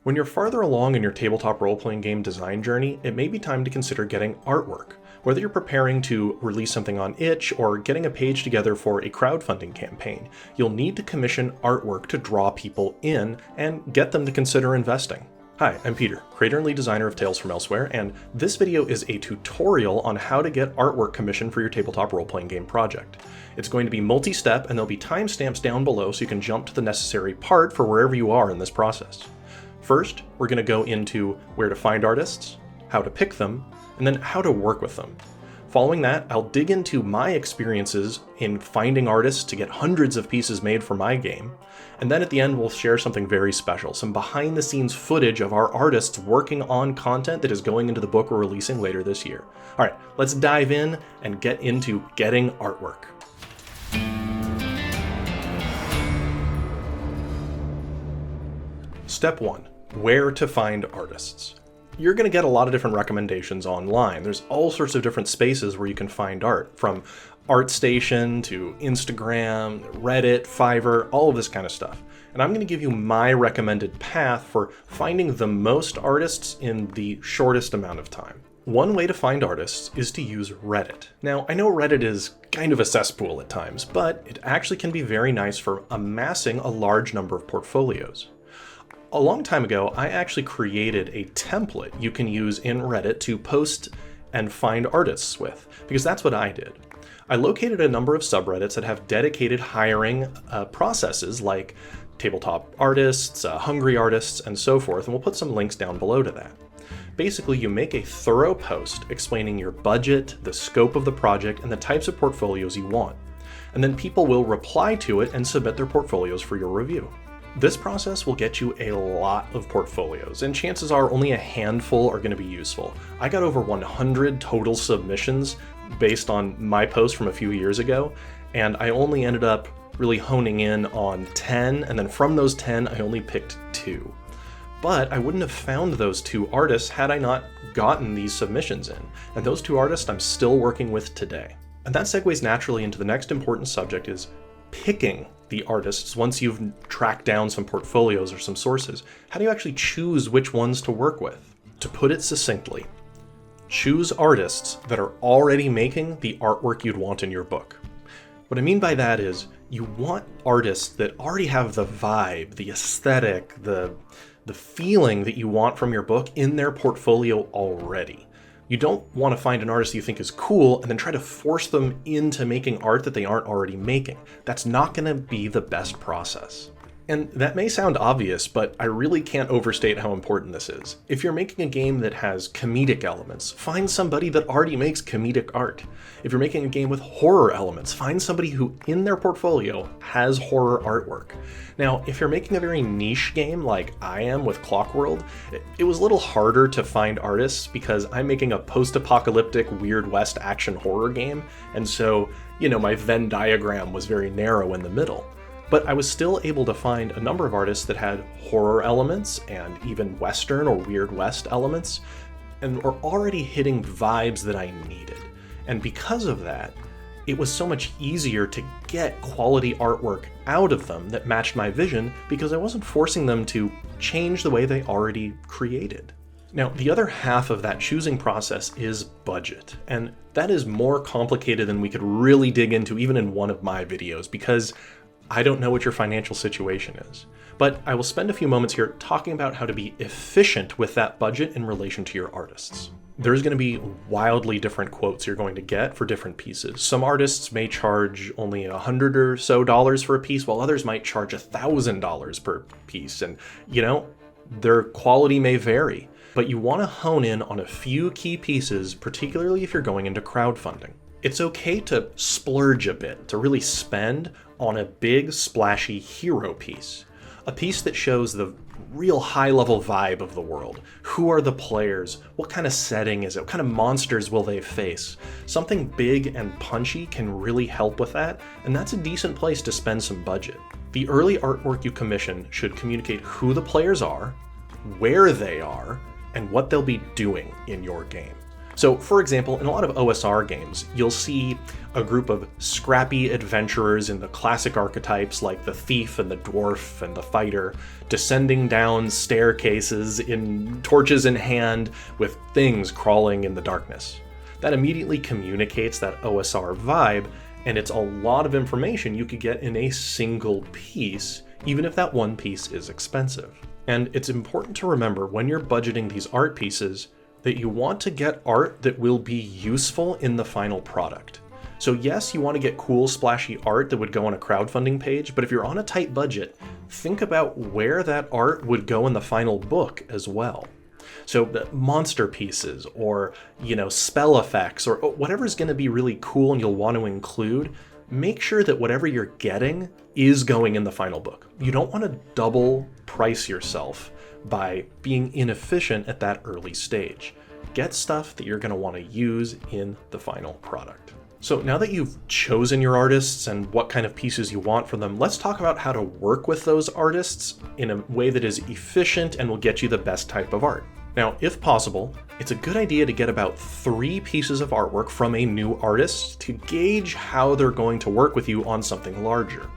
When you're farther along in your tabletop role-playing game design journey, it may be time to consider getting artwork. Whether you're preparing to release something on itch or getting a page together for a crowdfunding campaign, you'll need to commission artwork to draw people in and get them to consider investing. Hi, I'm Peter, creator and lead designer of Tales from Elsewhere, and this video is a tutorial on how to get artwork commissioned for your tabletop role-playing game project. It's going to be multi-step, and there'll be timestamps down below so you can jump to the necessary part for wherever you are in this process. First, we're going to go into where to find artists, how to pick them, and then how to work with them. Following that, I'll dig into my experiences in finding artists to get hundreds of pieces made for my game, and then at the end we'll share something very special, some behind-the-scenes footage of our artists working on content that is going into the book we're releasing later this year. Alright, let's dive in and get into getting artwork. Step 1. Where to find artists. You're going to get a lot of different recommendations online. There's all sorts of different spaces where you can find art, from ArtStation to Instagram, Reddit, Fiverr, all of this kind of stuff. And I'm going to give you my recommended path for finding the most artists in the shortest amount of time. One way to find artists is to use Reddit. Now, I know Reddit is kind of a cesspool at times, but it actually can be very nice for amassing a large number of portfolios. A long time ago, I actually created a template you can use in Reddit to post and find artists with, because that's what I did. I located a number of subreddits that have dedicated hiring processes like tabletop artists, hungry artists, and so forth, and we'll put some links down below to that. Basically, you make a thorough post explaining your budget, the scope of the project, and the types of portfolios you want. And then people will reply to it and submit their portfolios for your review. This process will get you a lot of portfolios, and chances are only a handful are going to be useful. I got over 100 total submissions based on my post from a few years ago, and I only ended up really honing in on 10, and then from those 10, I only picked 2. But I wouldn't have found those 2 artists had I not gotten these submissions in, and those 2 artists I'm still working with today. And that segues naturally into the next important subject, is picking the artists. Once you've tracked down some portfolios or some sources, how do you actually choose which ones to work with? To put it succinctly, choose artists that are already making the artwork you'd want in your book. What I mean by that is you want artists that already have the vibe, the aesthetic, the feeling that you want from your book in their portfolio already. You don't want to find an artist you think is cool and then try to force them into making art that they aren't already making. That's not going to be the best process. And that may sound obvious, but I really can't overstate how important this is. If you're making a game that has comedic elements, find somebody that already makes comedic art. If you're making a game with horror elements, find somebody who in their portfolio has horror artwork. Now, if you're making a very niche game like I am with Clockworld, it was a little harder to find artists because I'm making a post-apocalyptic Weird West action horror game, and so, my Venn diagram was very narrow in the middle. But I was still able to find a number of artists that had horror elements and even Western or Weird West elements, and were already hitting vibes that I needed. And because of that, it was so much easier to get quality artwork out of them that matched my vision because I wasn't forcing them to change the way they already created. Now, the other half of that choosing process is budget, and that is more complicated than we could really dig into even in one of my videos because I don't know what your financial situation is, but I will spend a few moments here talking about how to be efficient with that budget in relation to your artists. There's going to be wildly different quotes you're going to get for different pieces. Some artists may charge only $100 or so for a piece, while others might charge $1,000 per piece, and their quality may vary. But you want to hone in on a few key pieces, particularly if you're going into crowdfunding. It's okay to splurge a bit, to really spend on a big, splashy hero piece. A piece that shows the real high-level vibe of the world. Who are the players? What kind of setting is it? What kind of monsters will they face? Something big and punchy can really help with that, and that's a decent place to spend some budget. The early artwork you commission should communicate who the players are, where they are, and what they'll be doing in your game. So, for example, in a lot of OSR games, you'll see a group of scrappy adventurers in the classic archetypes like the thief and the dwarf and the fighter, descending down staircases in torches in hand with things crawling in the darkness. That immediately communicates that OSR vibe, and it's a lot of information you could get in a single piece, even if that one piece is expensive. And it's important to remember when you're budgeting these art pieces that you want to get art that will be useful in the final product. So yes, you want to get cool, splashy art that would go on a crowdfunding page, but if you're on a tight budget, think about where that art would go in the final book as well. So monster pieces or, spell effects or whatever's going to be really cool and you'll want to include, make sure that whatever you're getting is going in the final book. You don't want to double price yourself by being inefficient at that early stage. Get stuff that you're going to want to use in the final product. So now that you've chosen your artists and what kind of pieces you want from them, let's talk about how to work with those artists in a way that is efficient and will get you the best type of art. Now, if possible, it's a good idea to get about 3 pieces of artwork from a new artist to gauge how they're going to work with you on something larger.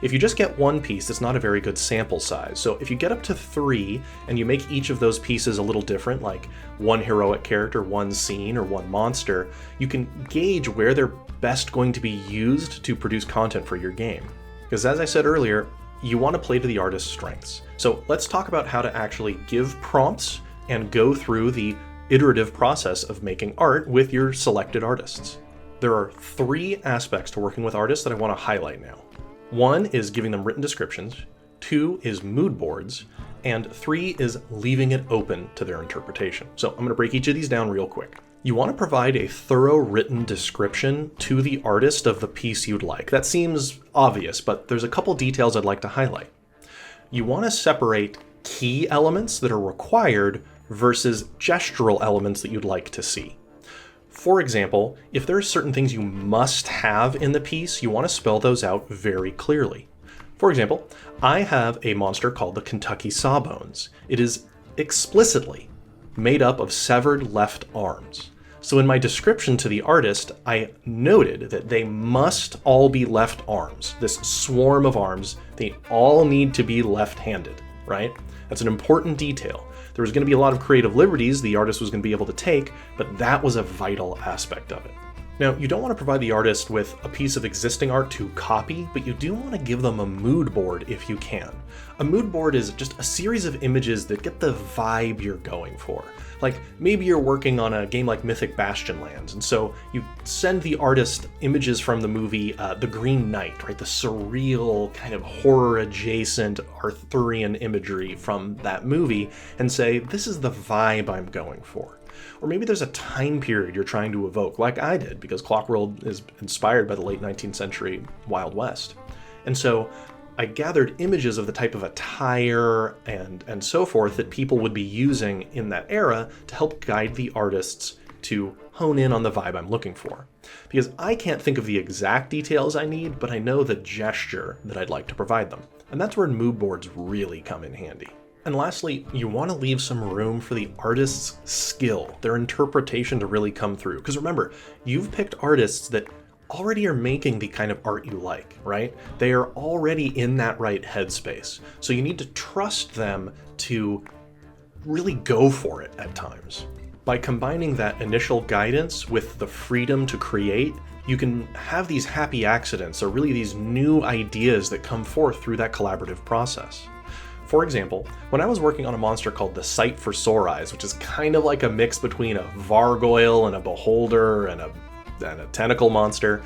If you just get one piece, it's not a very good sample size. So if you get up to 3 and you make each of those pieces a little different, like one heroic character, one scene, or one monster, you can gauge where they're best going to be used to produce content for your game. Because as I said earlier, you want to play to the artist's strengths. So let's talk about how to actually give prompts and go through the iterative process of making art with your selected artists. There are 3 aspects to working with artists that I want to highlight now. 1 is giving them written descriptions, 2 is mood boards, and 3 is leaving it open to their interpretation. So I'm going to break each of these down real quick. You want to provide a thorough written description to the artist of the piece you'd like. That seems obvious, but there's a couple details I'd like to highlight. You want to separate key elements that are required versus gestural elements that you'd like to see. For example, if there are certain things you must have in the piece, you want to spell those out very clearly. For example, I have a monster called the Kentucky Sawbones. It is explicitly made up of severed left arms. So in my description to the artist, I noted that they must all be left arms. This swarm of arms, they all need to be left-handed, right? That's an important detail. There was going to be a lot of creative liberties the artist was going to be able to take, but that was a vital aspect of it. Now, you don't want to provide the artist with a piece of existing art to copy, but you do want to give them a mood board if you can. A mood board is just a series of images that get the vibe you're going for. Like, maybe you're working on a game like Mythic Bastion Lands, and so you send the artist images from the movie The Green Knight, right? The surreal, kind of horror-adjacent Arthurian imagery from that movie, and say, this is the vibe I'm going for. Or maybe there's a time period you're trying to evoke, like I did, because Clockworld is inspired by the late 19th century Wild West. And so I gathered images of the type of attire and so forth that people would be using in that era to help guide the artists to hone in on the vibe I'm looking for. Because I can't think of the exact details I need, but I know the gesture that I'd like to provide them. And that's where mood boards really come in handy. And lastly, you want to leave some room for the artist's skill, their interpretation to really come through. Because remember, you've picked artists that already are making the kind of art you like, right? They are already in that right headspace. So you need to trust them to really go for it at times. By combining that initial guidance with the freedom to create, you can have these happy accidents or really these new ideas that come forth through that collaborative process. For example, when I was working on a monster called the Sight for Sore Eyes, which is kind of like a mix between a Vargoyle and a Beholder and a tentacle monster,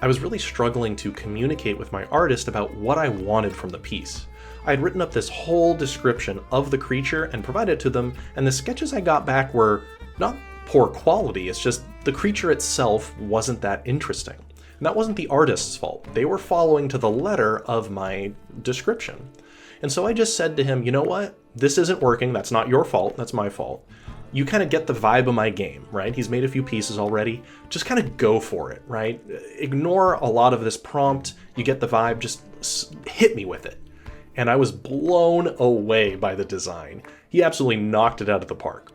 I was really struggling to communicate with my artist about what I wanted from the piece. I had written up this whole description of the creature and provided it to them, and the sketches I got back were not poor quality, it's just the creature itself wasn't that interesting. And that wasn't the artist's fault. They were following to the letter of my description. And so I just said to him, you know what? This isn't working. That's not your fault. That's my fault. You kind of get the vibe of my game, right? He's made a few pieces already. Just kind of go for it, right? Ignore a lot of this prompt. You get the vibe. Just hit me with it. And I was blown away by the design. He absolutely knocked it out of the park.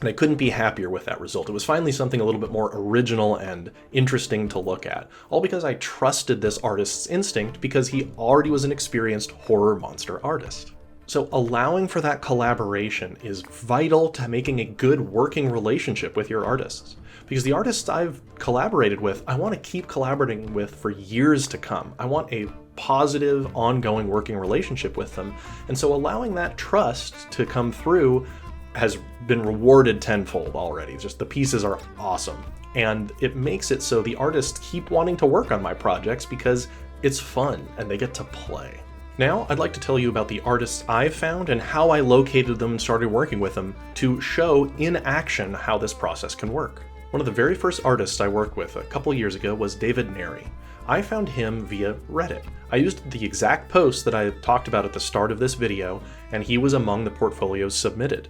And I couldn't be happier with that result. It was finally something a little bit more original and interesting to look at, all because I trusted this artist's instinct because he already was an experienced horror monster artist. So allowing for that collaboration is vital to making a good working relationship with your artists. Because the artists I've collaborated with, I want to keep collaborating with for years to come. I want a positive, ongoing working relationship with them. And so allowing that trust to come through has been rewarded tenfold already. Just the pieces are awesome. And it makes it so the artists keep wanting to work on my projects because it's fun and they get to play. Now, I'd like to tell you about the artists I've found and how I located them and started working with them to show in action how this process can work. One of the very first artists I worked with a couple years ago was David Neri. I found him via Reddit. I used the exact post that I talked about at the start of this video, and he was among the portfolios submitted.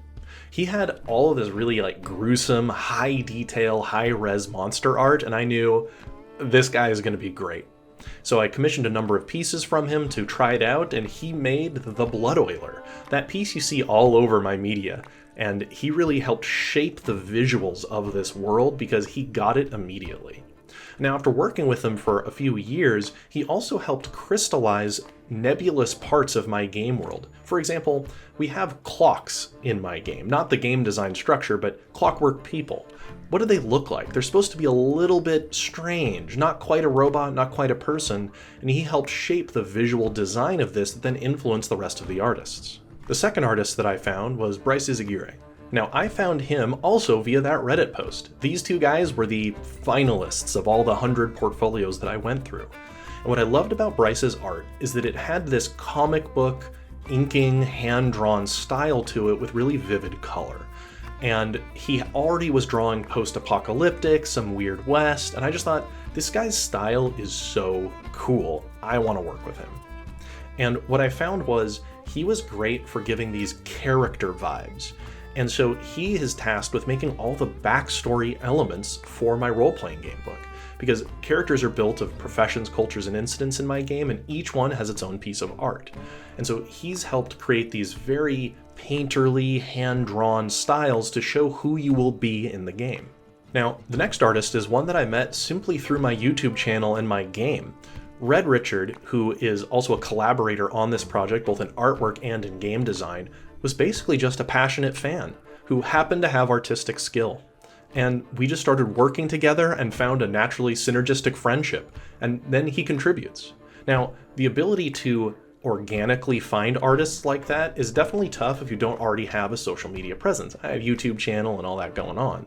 He had all of this really gruesome, high detail, high res monster art, and I knew this guy is going to be great. So I commissioned a number of pieces from him to try it out, and he made the Blood Oiler, that piece you see all over my media. And he really helped shape the visuals of this world because he got it immediately. Now, after working with him for a few years, he also helped crystallize nebulous parts of my game world. For example, we have clocks in my game, not the game design structure, but clockwork people. What do they look like? They're supposed to be a little bit strange, not quite a robot, not quite a person, and he helped shape the visual design of this that then influenced the rest of the artists. The second artist that I found was Bryce. Now, I found him also via that Reddit post. These two guys were the finalists of all the 100 portfolios that I went through. And what I loved about Bryce's art is that it had this comic book, inking, hand-drawn style to it with really vivid color. And he already was drawing post-apocalyptic, some Weird West, and I just thought, this guy's style is so cool. I want to work with him. And what I found was, he was great for giving these character vibes. And so he is tasked with making all the backstory elements for my role-playing game book. Because characters are built of professions, cultures, and incidents in my game, and each one has its own piece of art. And so he's helped create these very painterly, hand-drawn styles to show who you will be in the game. Now, the next artist is one that I met simply through my YouTube channel and my game. Red Richard, who is also a collaborator on this project, both in artwork and in game design, was basically just a passionate fan who happened to have artistic skill. And we just started working together and found a naturally synergistic friendship, and then he contributes. Now, the ability to organically find artists like that is definitely tough if you don't already have a social media presence. I have a YouTube channel and all that going on.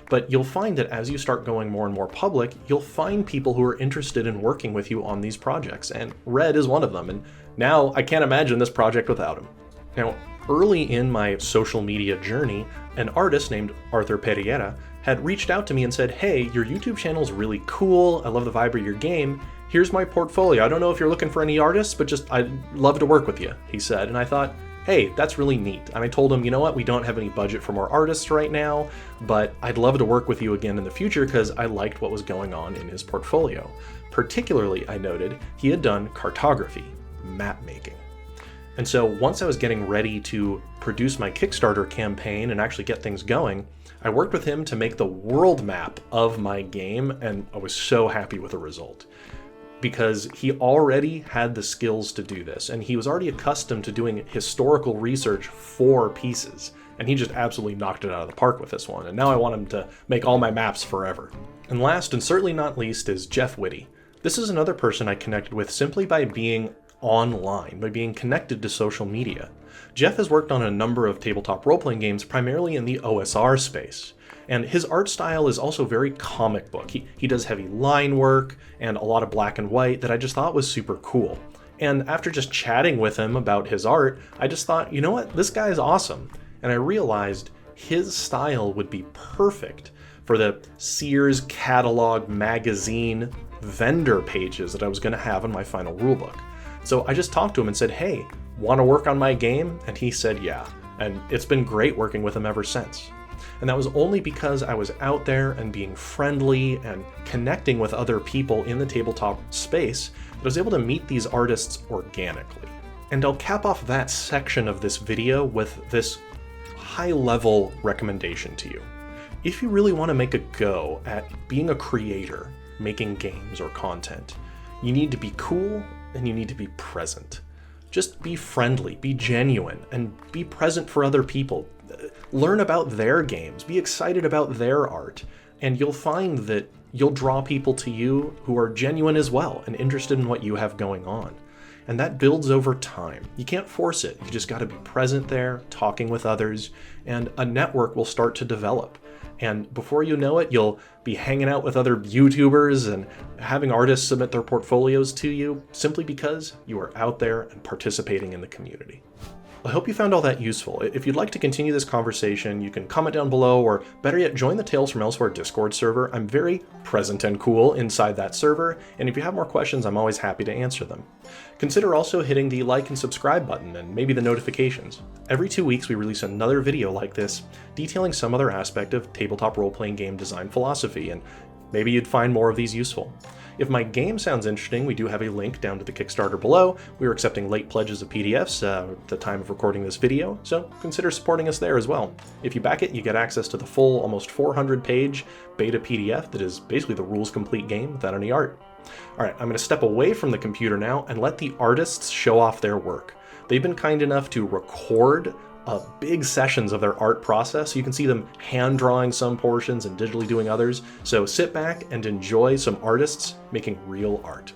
But you'll find that as you start going more and more public, you'll find people who are interested in working with you on these projects, and Red is one of them, and now I can't imagine this project without him. Now, early in my social media journey, an artist named Arthur Pereira had reached out to me and said, "Hey, your YouTube channel is really cool. I love the vibe of your game. Here's my portfolio. I don't know if you're looking for any artists, but just I'd love to work with you," he said. And I thought, hey, that's really neat. And I told him, you know what, we don't have any budget for more artists right now, but I'd love to work with you again in the future because I liked what was going on in his portfolio. Particularly, I noted, he had done cartography, map making. And so once I was getting ready to produce my Kickstarter campaign and actually get things going, I worked with him to make the world map of my game, and I was so happy with the result. Because he already had the skills to do this, and he was already accustomed to doing historical research for pieces, and he just absolutely knocked it out of the park with this one, and now I want him to make all my maps forever. And last, and certainly not least, is Jeff Whitty. This is another person I connected with simply by being online, by being connected to social media. Jeff has worked on a number of tabletop role-playing games, primarily in the OSR space. And his art style is also very comic book. He does heavy line work and a lot of black and white that I just thought was super cool. And after just chatting with him about his art, I just thought, you know what, this guy is awesome. And I realized his style would be perfect for the Sears catalog magazine vendor pages that I was going to have in my final rulebook. So I just talked to him and said, hey, want to work on my game? And he said, yeah. And it's been great working with him ever since. And that was only because I was out there and being friendly and connecting with other people in the tabletop space that I was able to meet these artists organically. And I'll cap off that section of this video with this high-level recommendation to you. If you really want to make a go at being a creator, making games or content, you need to be cool and you need to be present. Just be friendly, be genuine, and be present for other people. Learn about their games, be excited about their art, and you'll find that you'll draw people to you who are genuine as well and interested in what you have going on. And that builds over time. You can't force it. You just got to be present there, talking with others, and a network will start to develop. And before you know it, you'll be hanging out with other YouTubers and having artists submit their portfolios to you simply because you are out there and participating in the community. I hope you found all that useful. If you'd like to continue this conversation, you can comment down below, or better yet, join the Tales from Elsewhere Discord server. I'm very present and cool inside that server, and if you have more questions, I'm always happy to answer them. Consider also hitting the like and subscribe button and maybe the notifications. Every 2 weeks we release another video like this, detailing some other aspect of tabletop role-playing game design philosophy, and maybe you'd find more of these useful. If my game sounds interesting, we do have a link down to the Kickstarter below. We are accepting late pledges of PDFs at the time of recording this video, so consider supporting us there as well. If you back it, you get access to the full, almost 400-page beta PDF that is basically the rules-complete game without any art. Alright, I'm going to step away from the computer now and let the artists show off their work. They've been kind enough to record big sessions of their art process. You can see them hand drawing some portions and digitally doing others. So sit back and enjoy some artists making real art.